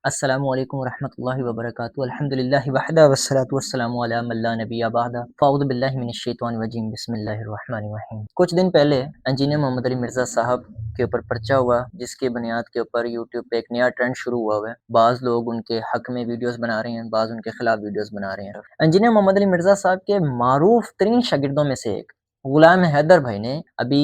السلام علیکم ورحمۃ اللہ وبرکاتہ الحمدللہ وحدہ والصلاۃ والسلام علی من لا نبی بعد فاعوذ باللہ من الشیطان الرجیم بسم اللہ الرحمن الرحیم۔ کچھ دن پہلے انجینئر محمد علی مرزا صاحب کے اوپر پرچہ ہوا، جس کی بنیاد کے اوپر یوٹیوب پہ ایک نیا ٹرینڈ شروع ہوا ہے۔ بعض لوگ ان کے حق میں ویڈیوز بنا رہے ہیں، بعض ان کے خلاف ویڈیوز بنا رہے ہیں۔ انجینئر محمد علی مرزا صاحب کے معروف ترین شاگردوں میں سے ایک غلام حیدر بھائی نے ابھی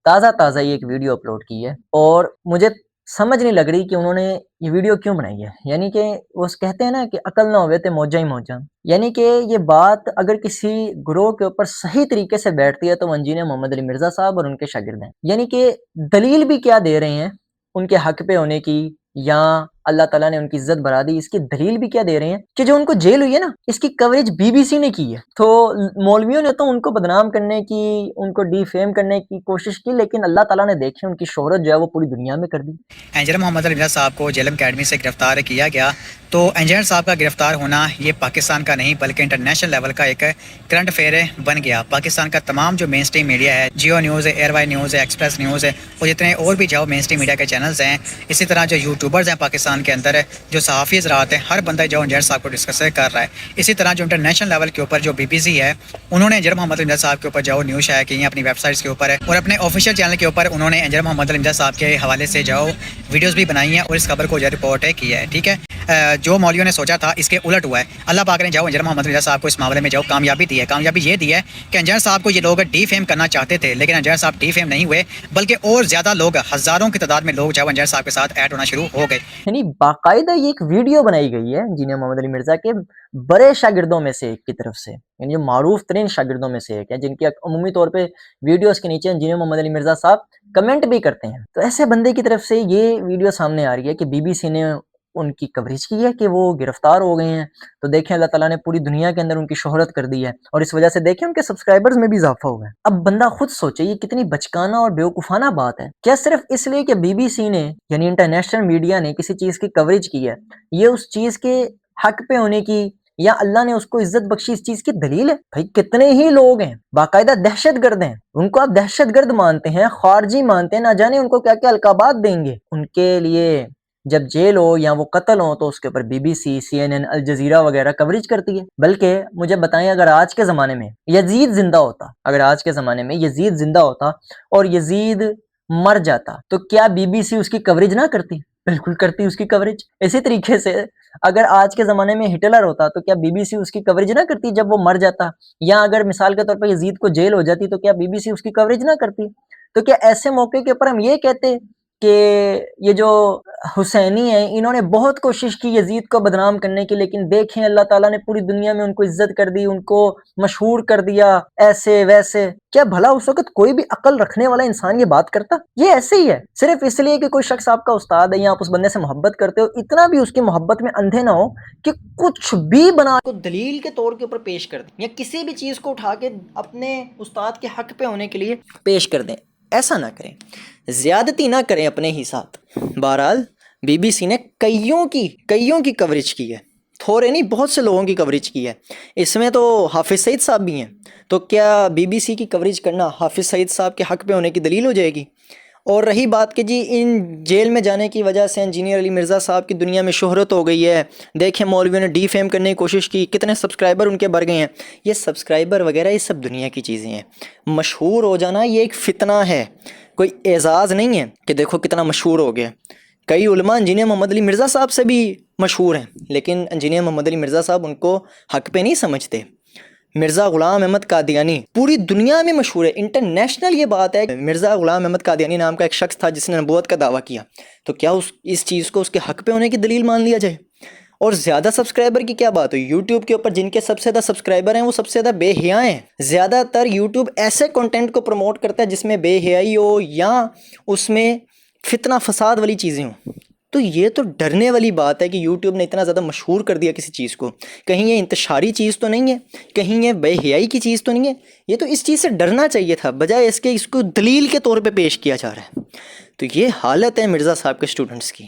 تازہ یہ ایک ویڈیو اپلوڈ کی ہے، اور مجھے سمجھ نہیں لگ رہی کہ انہوں نے یہ ویڈیو کیوں بنائی ہے۔ یعنی کہ وہ کہتے ہیں نا کہ عقل نہ ہوئے تے موجہ ہی موجہ، یعنی کہ یہ بات اگر کسی گروہ کے اوپر صحیح طریقے سے بیٹھتی ہے تو انجینئر محمد علی مرزا صاحب اور ان کے شاگرد ہیں۔ یعنی کہ دلیل بھی کیا دے رہے ہیں ان کے حق پہ ہونے کی، یا اللہ تعالیٰ نے ان کی عزت بڑھا دی، اس کی دلیل بھی کیا دے رہے ہیں کہ جو ان کو جیل ہوئی ہے نا، اس کی کوریج بی بی سی نے کی ہے۔ تو مولویوں نے تو ان کو بدنام کرنے کی، ان کو ڈی فیم کرنے کی کوشش کی، لیکن اللہ تعالیٰ نے دیکھے ان کی شہرت جو ہے وہ پوری دنیا میں کر دی۔ انجینئر محمد علی مرزا صاحب کو جیلم اکیڈمی سے گرفتار کیا گیا، تو انجینئر صاحب کا گرفتار ہونا یہ پاکستان کا نہیں بلکہ انٹرنیشنل لیول کا ایک کرنٹ افیئر بن گیا۔ پاکستان کا تمام جو مین اسٹریم میڈیا ہے، جیو نیوز ہے، ایئر وائی نیوز ہے، ایکسپریس نیوز ہے، اور جتنے اور بھی جاؤ مین اسٹریم میڈیا کے چینلز ہیں، اسی طرح جو یوٹیوبرز ہیں پاکستان کے اندر، جو صحافی حضرات ہیں، ہر بندہ جو انجینئر صاحب کو ڈسکس کر رہا ہے۔ اسی طرح جو انٹرنیشنل لیول کے اوپر جو بی بی سی ہے، انہوں نے انجینئر محمد علی مرزا صاحب کے اوپر جاؤ نیوز شائع کی ہیں اپنی ویب سائٹس کے اوپر، اور اپنے آفیشیل چینل کے اوپر انہوں نے انجینئر محمد علی مرزا صاحب کے حوالے سے جاؤ ویڈیوز بھی بنائی ہیں اور اس خبر کو جو رپورٹ کیا ہے۔ ٹھیک ہے، جو مولویوں نے سوچا تھا اس کے الٹ ہوا ہے۔ اللہ پاک نے جاؤ انجینئر محمد علی مرزا صاحب کو اس معاملے میں جاؤ کامیابی دی ہے۔ کامیابی یہ دی ہے کہ انجینئر صاحب کو یہ لوگ ڈی فیم کرنا چاہتے تھے، لیکن انجینئر صاحب ڈی فیم نہیں ہوئے، بلکہ اور زیادہ لوگ، ہزاروں کی تعداد میں لوگ جاؤ انجینئر صاحب کے ساتھ ایڈ ہونا شروع ہو گئے۔ یعنی باقاعدہ یہ ایک ویڈیو بنائی گئی ہے انجینئر محمد علی مرزا کے بڑے شاگردوں میں سے ایک کی طرف سے، یعنی معروف ترین شاگردوں میں سے ایک ہے، جن کی عمومی طور پہ ویڈیوز کے نیچے انجینئر محمد علی مرزا صاحب کمنٹ بھی کرتے ہیں۔ تو ایسے بندے کی طرف سے یہ ویڈیو سامنے آ رہی ہے کہ بی بی سی نے ان کی کوریج کی ہے کہ وہ گرفتار ہو گئے ہیں۔ تو دیکھیں اللہ تعالیٰ نے پوری دنیا کے اندر ان کی شہرت کر دی ہے، اور اس وجہ سے دیکھیں ان کے سبسکرائبرز میں بھی اضافہ ہوا ہے۔ اب بندہ خود سوچے یہ کتنی بچکانہ اور بیوقوفانہ بات ہے۔ کیا صرف اس لیے کہ بی بی سی نے یعنی انٹرنیشنل میڈیا نے کسی چیز کی کوریج کی ہے، یہ اس چیز کے حق پہ ہونے کی یا اللہ نے اس کو عزت بخشی اس چیز کی دلیل ہے؟ بھائی کتنے ہی لوگ ہیں باقاعدہ دہشت گرد ہیں، ان کو آپ دہشت گرد مانتے ہیں، خارجی مانتے ہیں، نہ جانے ان کو کیا کیا القابات دیں گے۔ ان کے لیے جب جیل ہو یا وہ قتل ہو تو اس کے اوپر B B C, C N N, Al Jazeera وغیرہ کوریج کرتی ہے۔ بلکہ مجھے بتائیں اگر آج کے زمانے میں یزید زندہ ہوتا، اگر آج کے زمانے میں یزید زندہ ہوتا اور یزید مر جاتا تو کیا بی بی سی اس کی کوریج نہ کرتی؟ بالکل کرتی اس کی کوریج۔ اسی طریقے سے اگر آج کے زمانے میں ہٹلر ہوتا تو کیا بی بی سی اس کی کوریج نہ کرتی جب وہ مر جاتا؟ یا اگر مثال کے طور پر یزید کو جیل ہو جاتی تو کیا بی بی سی اس کی کوریج نہ کرتی؟ تو کیا ایسے موقع کے اوپر ہم یہ کہتے کہ یہ جو حسینی ہیں انہوں نے بہت کوشش کی یزید کو بدنام کرنے کی، لیکن دیکھیں اللہ تعالیٰ نے پوری دنیا میں ان کو عزت کر دی، ان کو مشہور کر دیا ایسے ویسے؟ کیا بھلا اس وقت کوئی بھی عقل رکھنے والا انسان یہ بات کرتا؟ یہ ایسے ہی ہے، صرف اس لیے کہ کوئی شخص آپ کا استاد ہے یا آپ اس بندے سے محبت کرتے ہو، اتنا بھی اس کی محبت میں اندھے نہ ہو کہ کچھ بھی بنا کو دلیل کے طور کے اوپر پیش کر دیں، یا کسی بھی چیز کو اٹھا کے اپنے استاد کے حق پہ ہونے کے لیے پیش کر دیں۔ ایسا نہ کریں، زیادتی نہ کریں اپنے ہی ساتھ۔ بہرحال بی بی سی نے کئیوں کی کوریج کی ہے، تھوڑے نہیں بہت سے لوگوں کی کوریج کی ہے۔ اس میں تو حافظ سعید صاحب بھی ہیں، تو کیا بی بی سی کی کوریج کرنا حافظ سعید صاحب کے حق پہ ہونے کی دلیل ہو جائے گی؟ اور رہی بات کہ جی ان جیل میں جانے کی وجہ سے انجینئر علی مرزا صاحب کی دنیا میں شہرت ہو گئی ہے، دیکھیں مولویوں نے ڈی فیم کرنے کی کوشش کی، کتنے سبسکرائبر ان کے بڑھ گئے ہیں۔ یہ سبسکرائبر وغیرہ یہ سب دنیا کی چیزیں ہیں۔ مشہور ہو جانا یہ ایک فتنہ ہے، کوئی اعزاز نہیں ہے کہ دیکھو کتنا مشہور ہو گیا۔ کئی علماء انجینئر محمد علی مرزا صاحب سے بھی مشہور ہیں، لیکن انجینئر محمد علی مرزا صاحب ان کو حق پہ نہیں سمجھتے۔ مرزا غلام احمد قادیانی پوری دنیا میں مشہور ہے، انٹرنیشنل یہ بات ہے۔ مرزا غلام احمد قادیانی نام کا ایک شخص تھا جس نے نبوت کا دعویٰ کیا، تو کیا اس چیز کو اس کے حق پہ ہونے کی دلیل مان لیا جائے؟ اور زیادہ سبسکرائبر کی کیا بات ہو؟ یوٹیوب کے اوپر جن کے سب سے زیادہ سبسکرائبر ہیں وہ سب سے زیادہ بے حیا ہیں۔ زیادہ تر یوٹیوب ایسے کنٹینٹ کو پروموٹ کرتا ہے جس میں بے حیائی ہو یا اس میں فتنہ فساد والی چیزیں ہوں۔ تو یہ تو ڈرنے والی بات ہے کہ یوٹیوب نے اتنا زیادہ مشہور کر دیا کسی چیز کو، کہیں یہ انتشاری چیز تو نہیں ہے، کہیں یہ بے حیائی کی چیز تو نہیں ہے۔ یہ تو اس چیز سے ڈرنا چاہیے تھا، بجائے اس کے اس کو دلیل کے طور پہ پیش کیا جا رہا ہے۔ تو یہ حالت ہے مرزا صاحب کے اسٹوڈنٹس کی،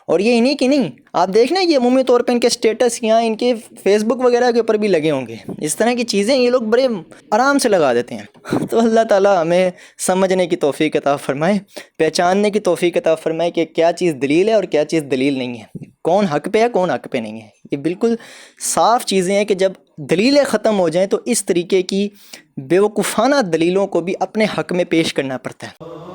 اور یہ انہی کی نہیں، آپ دیکھنا یہ عمومی طور پہ ان کے سٹیٹس یا ان کے فیس بک وغیرہ کے اوپر بھی لگے ہوں گے، اس طرح کی چیزیں یہ لوگ بڑے آرام سے لگا دیتے ہیں۔ تو اللہ تعالیٰ ہمیں سمجھنے کی توفیق عطا فرمائے، پہچاننے کی توفیق عطا فرمائے کہ کیا چیز دلیل ہے اور کیا چیز دلیل نہیں ہے، کون حق پہ ہے کون حق پہ نہیں ہے۔ یہ بالکل صاف چیزیں ہیں کہ جب دلیلیں ختم ہو جائیں تو اس طریقے کی بیوقوفانہ دلیلوں کو بھی اپنے حق میں پیش کرنا پڑتا ہے۔